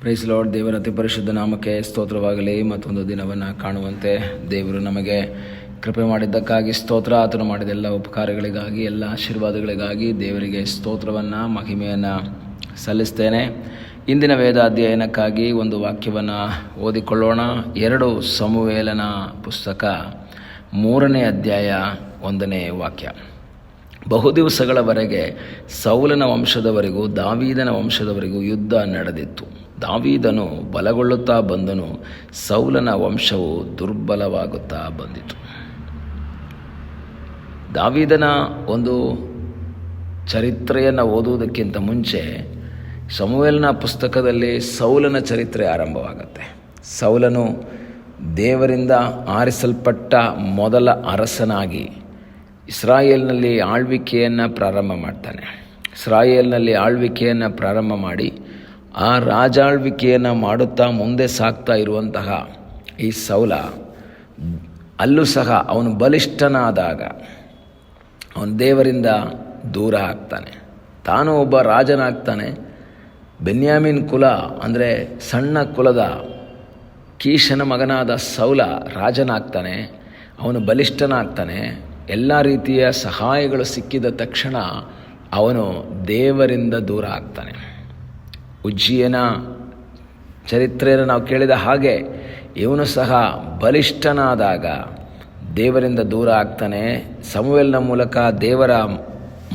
Price lord. ದೇವರ ಅತಿ ಪರಿಶುದ್ಧ ನಾಮಕ್ಕೆ ಸ್ತೋತ್ರವಾಗಲಿ. ಮತ್ತೊಂದು ದಿನವನ್ನು ಕಾಣುವಂತೆ ದೇವರು ನಮಗೆ ಕೃಪೆ ಮಾಡಿದ್ದಕ್ಕಾಗಿ ಸ್ತೋತ್ರ. ಆತನು ಮಾಡಿದ ಎಲ್ಲ ಉಪಕಾರಗಳಿಗಾಗಿ, ಎಲ್ಲ ಆಶೀರ್ವಾದಗಳಿಗಾಗಿ ದೇವರಿಗೆ ಸ್ತೋತ್ರವನ್ನು, ಮಹಿಮೆಯನ್ನು ಸಲ್ಲಿಸ್ತೇನೆ. ಇಂದಿನ ವೇದ ಅಧ್ಯಯನಕ್ಕಾಗಿ ಒಂದು ವಾಕ್ಯವನ್ನು ಓದಿಕೊಳ್ಳೋಣ. 2 ಸಮುವೇಲನ ಪುಸ್ತಕ 3ನೇ ಅಧ್ಯಾಯ 1ನೇ ವಾಕ್ಯ. ಬಹುದಿವಸಗಳವರೆಗೆ ಸೌಲನ ವಂಶದವರೆಗೂ ದಾವೀದನ ವಂಶದವರೆಗೂ ಯುದ್ಧ ನಡೆದಿತ್ತು. ದಾವೀದನು ಬಲಗೊಳ್ಳುತ್ತಾ ಬಂದನು, ಸೌಲನ ವಂಶವು ದುರ್ಬಲವಾಗುತ್ತಾ ಬಂದಿತು. ದಾವೀದನ ಒಂದು ಚರಿತ್ರೆಯನ್ನು ಓದುವುದಕ್ಕಿಂತ ಮುಂಚೆ ಸಮುವೇಲನ ಪುಸ್ತಕದಲ್ಲಿ ಸೌಲನ ಚರಿತ್ರೆ ಆರಂಭವಾಗುತ್ತೆ. ಸೌಲನು ದೇವರಿಂದ ಆರಿಸಲ್ಪಟ್ಟ ಮೊದಲ ಅರಸನಾಗಿ ಇಸ್ರಾಯೇಲ್ನಲ್ಲಿ ಆಳ್ವಿಕೆಯನ್ನು ಪ್ರಾರಂಭ ಮಾಡ್ತಾನೆ. ಇಸ್ರಾಯೇಲ್ನಲ್ಲಿ ಆಳ್ವಿಕೆಯನ್ನು ಪ್ರಾರಂಭ ಮಾಡಿ ಆ ರಾಜಾಳ್ವಿಕೆಯನ್ನು ಮಾಡುತ್ತಾ ಮುಂದೆ ಸಾಗ್ತಾ ಇರುವಂತಹ ಈ ಸೌಲ, ಅಲ್ಲೂ ಸಹ ಅವನು ಬಲಿಷ್ಠನಾದಾಗ ಅವನು ದೇವರಿಂದ ದೂರ ಆಗ್ತಾನೆ. ತಾನು ಒಬ್ಬ ರಾಜನಾಗ್ತಾನೆ. ಬೆನ್ಯಾಮಿನ್ ಕುಲ ಅಂದರೆ ಸಣ್ಣ ಕುಲದ ಕೀಷನ ಮಗನಾದ ಸೌಲ ರಾಜನಾಗ್ತಾನೆ. ಅವನು ಬಲಿಷ್ಠನಾಗ್ತಾನೆ. ಎಲ್ಲ ರೀತಿಯ ಸಹಾಯಗಳು ಸಿಕ್ಕಿದ ತಕ್ಷಣ ಅವನು ದೇವರಿಂದ ದೂರ ಆಗ್ತಾನೆ. ಉಜ್ಜಿಯನ ಚರಿತ್ರೆಯನ್ನು ನಾವು ಕೇಳಿದ ಹಾಗೆ ಇವನು ಸಹ ಬಲಿಷ್ಠನಾದಾಗ ದೇವರಿಂದ ದೂರ ಆಗ್ತಾನೆ. ಸಮುವೇಲನ ಮೂಲಕ ದೇವರ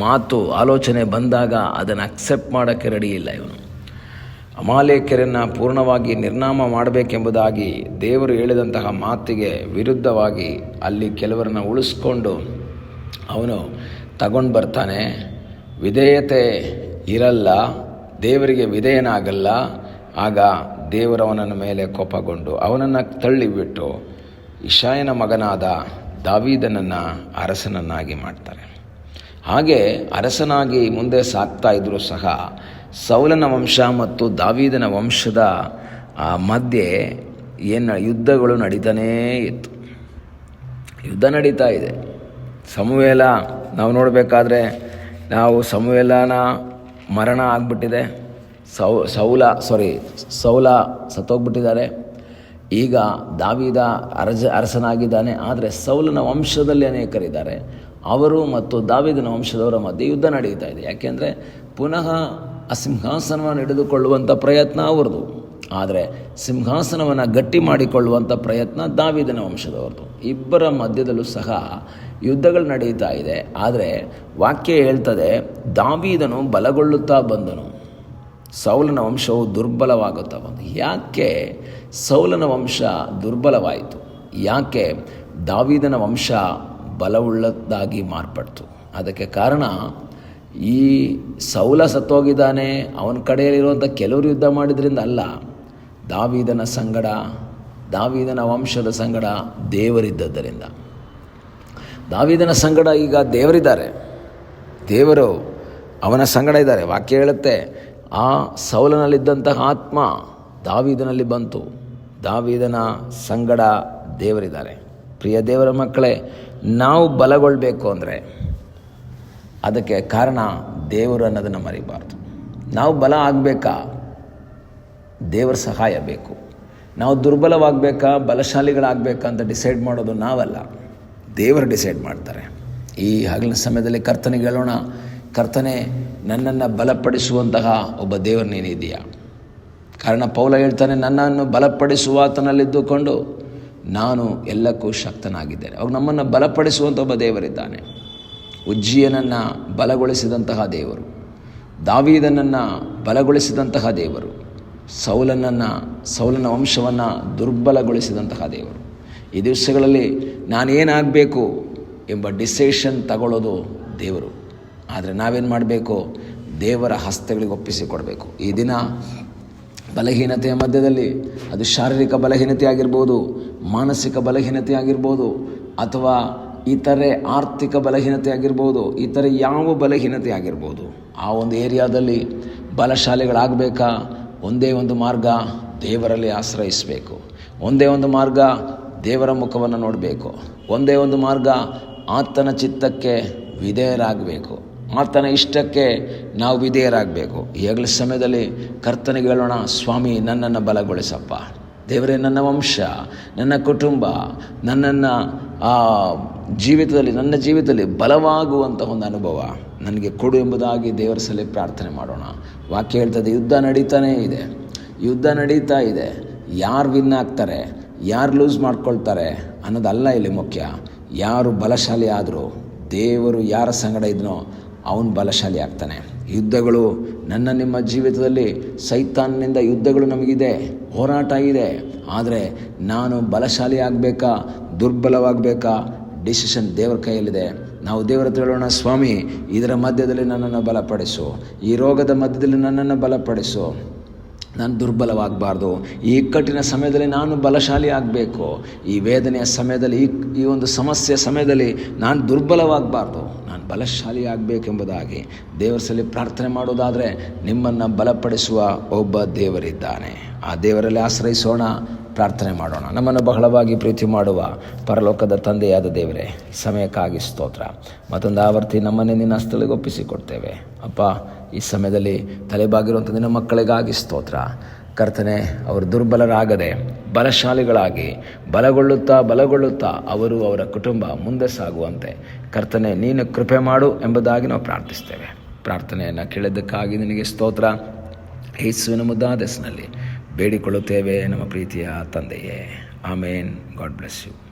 ಮಾತು, ಆಲೋಚನೆ ಬಂದಾಗ ಅದನ್ನು ಅಕ್ಸೆಪ್ಟ್ ಮಾಡೋಕ್ಕೆ ರೆಡಿ ಇಲ್ಲ. ಇವನು ಅಮಾಲೇಕ್ಯರನ್ನು ಪೂರ್ಣವಾಗಿ ನಿರ್ನಾಮ ಮಾಡಬೇಕೆಂಬುದಾಗಿ ದೇವರು ಹೇಳಿದಂತಹ ಮಾತಿಗೆ ವಿರುದ್ಧವಾಗಿ ಅಲ್ಲಿ ಕೆಲವರನ್ನು ಉಳಿಸ್ಕೊಂಡು ಅವನು ತಗೊಂಡು ಬರ್ತಾನೆ. ವಿಧೇಯತೆ ಇರಲ್ಲ, ದೇವರಿಗೆ ವಿಧೇಯನಾಗಲ್ಲ. ಆಗ ದೇವರವನ ಮೇಲೆ ಕೋಪಗೊಂಡು ಅವನನ್ನು ತಳ್ಳಿಬಿಟ್ಟು ಇಷಾಯನ ಮಗನಾದ ದಾವೀದನನ್ನು ಅರಸನನ್ನಾಗಿ ಮಾಡ್ತಾರೆ. ಹಾಗೆ ಅರಸನಾಗಿ ಮುಂದೆ ಸಾಗ್ತಾ ಇದ್ದರೂ ಸಹ ಸೌಲನ ವಂಶ ಮತ್ತು ದಾವೀದನ ವಂಶದ ಮಧ್ಯೆ ಯುದ್ಧಗಳು ನಡೀತಾನೇ ಇತ್ತು. ಯುದ್ಧ ನಡೀತಾ ಇದೆ. ಸಮುವೇಲ ನಾವು ನೋಡಬೇಕಾದ್ರೆ ಸಮುವೇಲನ ಮರಣ ಆಗಿಬಿಟ್ಟಿದೆ. ಸೌಲ ಸತ್ತೋಗ್ಬಿಟ್ಟಿದ್ದಾರೆ. ಈಗ ದಾವೀದ ಅರಸನಾಗಿದ್ದಾನೆ. ಆದರೆ ಸೌಲನ ವಂಶದಲ್ಲಿ ಅನೇಕರಿದ್ದಾರೆ. ಅವರು ಮತ್ತು ದಾವೀದನ ವಂಶದವರ ಮಧ್ಯೆ ಯುದ್ಧ ನಡೀತಾ ಇದೆ. ಯಾಕೆಂದರೆ ಪುನಃ ಆ ಸಿಂಹಾಸನವನ್ನು ಹಿಡಿದುಕೊಳ್ಳುವಂಥ ಪ್ರಯತ್ನ ಅವ್ರದ್ದು, ಆದರೆ ಸಿಂಹಾಸನವನ್ನು ಗಟ್ಟಿ ಮಾಡಿಕೊಳ್ಳುವಂಥ ಪ್ರಯತ್ನ ದಾವೀದನ ವಂಶದವ್ರದ್ದು. ಇಬ್ಬರ ಮಧ್ಯದಲ್ಲೂ ಸಹ ಯುದ್ಧಗಳು ನಡೀತಾ ಇದೆ. ಆದರೆ ವಾಕ್ಯ ಹೇಳ್ತದೆ, ದಾವೀದನು ಬಲಗೊಳ್ಳುತ್ತಾ ಬಂದನು, ಸೌಲನ ವಂಶವು ದುರ್ಬಲವಾಗುತ್ತಾ ಬಂತು. ಯಾಕೆ ಸೌಲನ ವಂಶ ದುರ್ಬಲವಾಯಿತು? ಯಾಕೆ ದಾವೀದನ ವಂಶ ಬಲವುಳ್ಳದ್ದಾಗಿ ಮಾರ್ಪಡ್ತು? ಅದಕ್ಕೆ ಕಾರಣ, ಈ ಸೌಲ ಸತ್ತೋಗಿದ್ದಾನೆ, ಅವನ ಕಡೆಯಲ್ಲಿರುವಂಥ ಕೆಲವರು ಯುದ್ಧ ಮಾಡಿದ್ರಿಂದ ಅಲ್ಲ. ದಾವೀದನ ಸಂಗಡ, ದಾವೀದನ ವಂಶದ ಸಂಗಡ ದೇವರಿದ್ದದ್ದರಿಂದ. ದಾವೀದನ ಸಂಗಡ ಈಗ ದೇವರಿದ್ದಾರೆ. ದೇವರು ಅವನ ಸಂಗಡ ಇದ್ದಾರೆ. ವಾಕ್ಯ ಹೇಳುತ್ತೆ, ಆ ಸೌಲನಲ್ಲಿದ್ದಂತಹ ಆತ್ಮ ದಾವೀದನಲ್ಲಿ ಬಂತು. ದಾವೀದನ ಸಂಗಡ ದೇವರಿದ್ದಾರೆ. ಪ್ರಿಯ ದೇವರ ಮಕ್ಕಳೇ, ನಾವು ಬಲಗೊಳ್ಳಬೇಕು ಅಂದರೆ ಅದಕ್ಕೆ ಕಾರಣ ದೇವರು ಅನ್ನೋದನ್ನು ಮರಿಬಾರ್ದು. ನಾವು ಬಲ ಆಗಬೇಕಾ? ದೇವರ ಸಹಾಯ ಬೇಕು. ನಾವು ದುರ್ಬಲವಾಗಬೇಕಾ, ಬಲಶಾಲಿಗಳಾಗಬೇಕಾ ಅಂತ ಡಿಸೈಡ್ ಮಾಡೋದು ನಾವಲ್ಲ, ದೇವರು ಡಿಸೈಡ್ ಮಾಡ್ತಾರೆ. ಈ ಹಗಲಿನ ಸಮಯದಲ್ಲಿ ಕರ್ತನಿಗೆ ಹೇಳೋಣ, ಕರ್ತನೆ, ನನ್ನನ್ನು ಬಲಪಡಿಸುವಂತಹ ಒಬ್ಬ ದೇವರು ನೀನಿದೆಯಾ? ಕಾರಣ ಪೌಲ ಹೇಳ್ತಾನೆ, ನನ್ನನ್ನು ಬಲಪಡಿಸುವಾತನಲ್ಲಿದ್ದುಕೊಂಡು ನಾನು ಎಲ್ಲಕ್ಕೂ ಶಕ್ತನಾಗಿದ್ದೇನೆ. ಅವಾಗ ನಮ್ಮನ್ನು ಬಲಪಡಿಸುವಂಥ ಒಬ್ಬ ದೇವರಿದ್ದಾನೆ. ಉಜ್ಜಿಯನನ್ನು ಬಲಗೊಳಿಸಿದಂತಹ ದೇವರು, ದಾವೀದನನ್ನು ಬಲಗೊಳಿಸಿದಂತಹ ದೇವರು, ಸೌಲನ ವಂಶವನ್ನು ದುರ್ಬಲಗೊಳಿಸಿದಂತಹ ದೇವರು. ಈ ದಿವಸಗಳಲ್ಲಿ ನಾನೇನಾಗಬೇಕು ಎಂಬ ಡಿಸಿಷನ್ ತಗೊಳ್ಳೋದು ದೇವರು. ಆದರೆ ನಾವೇನು ಮಾಡಬೇಕು? ದೇವರ ಹಸ್ತಗಳಿಗೆ ಒಪ್ಪಿಸಿಕೊಡಬೇಕು. ಈ ದಿನ ಬಲಹೀನತೆಯ ಮಧ್ಯದಲ್ಲಿ, ಅದು ಶಾರೀರಿಕ ಬಲಹೀನತೆ ಆಗಿರ್ಬೋದು, ಮಾನಸಿಕ ಬಲಹೀನತೆ ಆಗಿರ್ಬೋದು, ಅಥವಾ ಇತರೆ ಆರ್ಥಿಕ ಬಲಹೀನತೆ ಆಗಿರ್ಬೋದು, ಇತರೆ ಯಾವ ಬಲಹೀನತೆ ಆಗಿರ್ಬೋದು, ಆ ಒಂದು ಏರಿಯಾದಲ್ಲಿ ಬಲಶಾಲಿಗಳಾಗಬೇಕಾ? ಒಂದೇ ಒಂದು ಮಾರ್ಗ, ದೇವರಲ್ಲಿ ಆಶ್ರಯಿಸಬೇಕು. ಒಂದೇ ಒಂದು ಮಾರ್ಗ, ದೇವರ ಮುಖವನ್ನು ನೋಡಬೇಕು. ಒಂದೇ ಒಂದು ಮಾರ್ಗ, ಆತನ ಚಿತ್ತಕ್ಕೆ ವಿಧೇಯರಾಗಬೇಕು. ಆತನ ಇಷ್ಟಕ್ಕೆ ನಾವು ವಿಧೇಯರಾಗಬೇಕು. ಈಗಲ ಸಮಯದಲ್ಲಿ ಕರ್ತನಿಗೆ ಹೇಳೋಣ, ಸ್ವಾಮಿ ನನ್ನನ್ನು ಬಲಗೊಳಿಸಪ್ಪ. ದೇವರೇ, ನನ್ನ ವಂಶ, ನನ್ನ ಕುಟುಂಬ, ನನ್ನನ್ನು ನನ್ನ ಜೀವಿತದಲ್ಲಿ ಬಲವಾಗುವಂಥ ಒಂದು ಅನುಭವ ನನಗೆ ಕೊಡು ಎಂಬುದಾಗಿ ದೇವರ ಸಲ ಪ್ರಾರ್ಥನೆ ಮಾಡೋಣ. ವಾಕ್ಯ ಹೇಳ್ತದೆ, ಯುದ್ಧ ನಡೀತಾ ಇದೆ. ಯಾರು ವಿನ್ ಆಗ್ತಾರೆ, ಯಾರು ಲೂಸ್ ಮಾಡ್ಕೊಳ್ತಾರೆ ಅನ್ನೋದಲ್ಲ ಇಲ್ಲಿ ಮುಖ್ಯ. ಯಾರು ಬಲಶಾಲಿ ಆದರೂ, ದೇವರು ಯಾರ ಸಂಗಡ ಇದ್ನೋ ಅವನು ಬಲಶಾಲಿ ಆಗ್ತಾನೆ. ಯುದ್ಧಗಳು ನಿಮ್ಮ ಜೀವಿತದಲ್ಲಿ ಸೈತಾನನಿಂದ ಯುದ್ಧಗಳು ನಮಗಿದೆ, ಹೋರಾಟ ಇದೆ. ಆದರೆ ನಾನು ಬಲಶಾಲಿ ಆಗಬೇಕಾ, ದುರ್ಬಲವಾಗಬೇಕಾ, ಡಿಸಿಷನ್ ದೇವರ ಕೈಯಲ್ಲಿದೆ. ನಾವು ದೇವರ ಹತ್ರ ಹೇಳೋಣ, ಸ್ವಾಮಿ ಇದರ ಮಧ್ಯದಲ್ಲಿ ನನ್ನನ್ನು ಬಲಪಡಿಸು, ಈ ರೋಗದ ಮಧ್ಯದಲ್ಲಿ ನನ್ನನ್ನು ಬಲಪಡಿಸು. ನಾನು ದುರ್ಬಲವಾಗಬಾರ್ದು. ಈ ಇಕ್ಕಟ್ಟಿನ ಸಮಯದಲ್ಲಿ ನಾನು ಬಲಶಾಲಿ ಆಗಬೇಕು. ಈ ವೇದನೆಯ ಸಮಯದಲ್ಲಿ, ಈ ಒಂದು ಸಮಸ್ಯೆಯ ಸಮಯದಲ್ಲಿ ನಾನು ದುರ್ಬಲವಾಗಬಾರ್ದು, ನಾನು ಬಲಶಾಲಿ ಆಗಬೇಕೆಂಬುದಾಗಿ ದೇವರ ಸಲ ಪ್ರಾರ್ಥನೆ ಮಾಡೋದಾದರೆ ನಿಮ್ಮನ್ನು ಬಲಪಡಿಸುವ ಒಬ್ಬ ದೇವರಿದ್ದಾನೆ. ಆ ದೇವರಲ್ಲಿ ಆಶ್ರಯಿಸೋಣ, ಪ್ರಾರ್ಥನೆ ಮಾಡೋಣ. ನಮ್ಮನ್ನು ಬಹಳವಾಗಿ ಪ್ರೀತಿ ಮಾಡುವ ಪರಲೋಕದ ತಂದೆಯಾದ ದೇವರೇ, ಸಮಯಕ್ಕಾಗಿ ಸ್ತೋತ್ರ. ಮತ್ತೊಂದು ಆವರ್ತಿ ನಮ್ಮನ್ನೇ ನಿನ್ನ ಹಸ್ತಗಳಿಗೆ ಒಪ್ಪಿಸಿಕೊಡ್ತೇವೆ ಅಪ್ಪ. ಈ ಸಮಯದಲ್ಲಿ ತಲೆಬಾಗಿರುವಂಥ ನಿನ್ನ ಮಕ್ಕಳಿಗಾಗಿ ಸ್ತೋತ್ರ. ಕರ್ತನೆ, ಅವರು ದುರ್ಬಲರಾಗದೆ ಬಲಶಾಲಿಗಳಾಗಿ ಬಲಗೊಳ್ಳುತ್ತಾ ಅವರು ಅವರ ಕುಟುಂಬ ಮುಂದೆ ಸಾಗುವಂತೆ ಕರ್ತನೆ ನೀನು ಕೃಪೆ ಮಾಡು ಎಂಬುದಾಗಿ ನಾವು ಪ್ರಾರ್ಥಿಸ್ತೇವೆ. ಪ್ರಾರ್ಥನೆಯನ್ನು ಕೇಳಿದ್ದಕ್ಕಾಗಿ ನಿನಗೆ ಸ್ತೋತ್ರ. ಯೇಸುವಿನ ಮುದ್ದಾದ ಹೆಸರಿನಲ್ಲಿ ಬೇಡಿಕೊಳ್ಳುತ್ತೇವೆ ನಮ್ಮ ಪ್ರೀತಿಯ ತಂದೆಯೇ. ಆಮೇನ್. God bless you.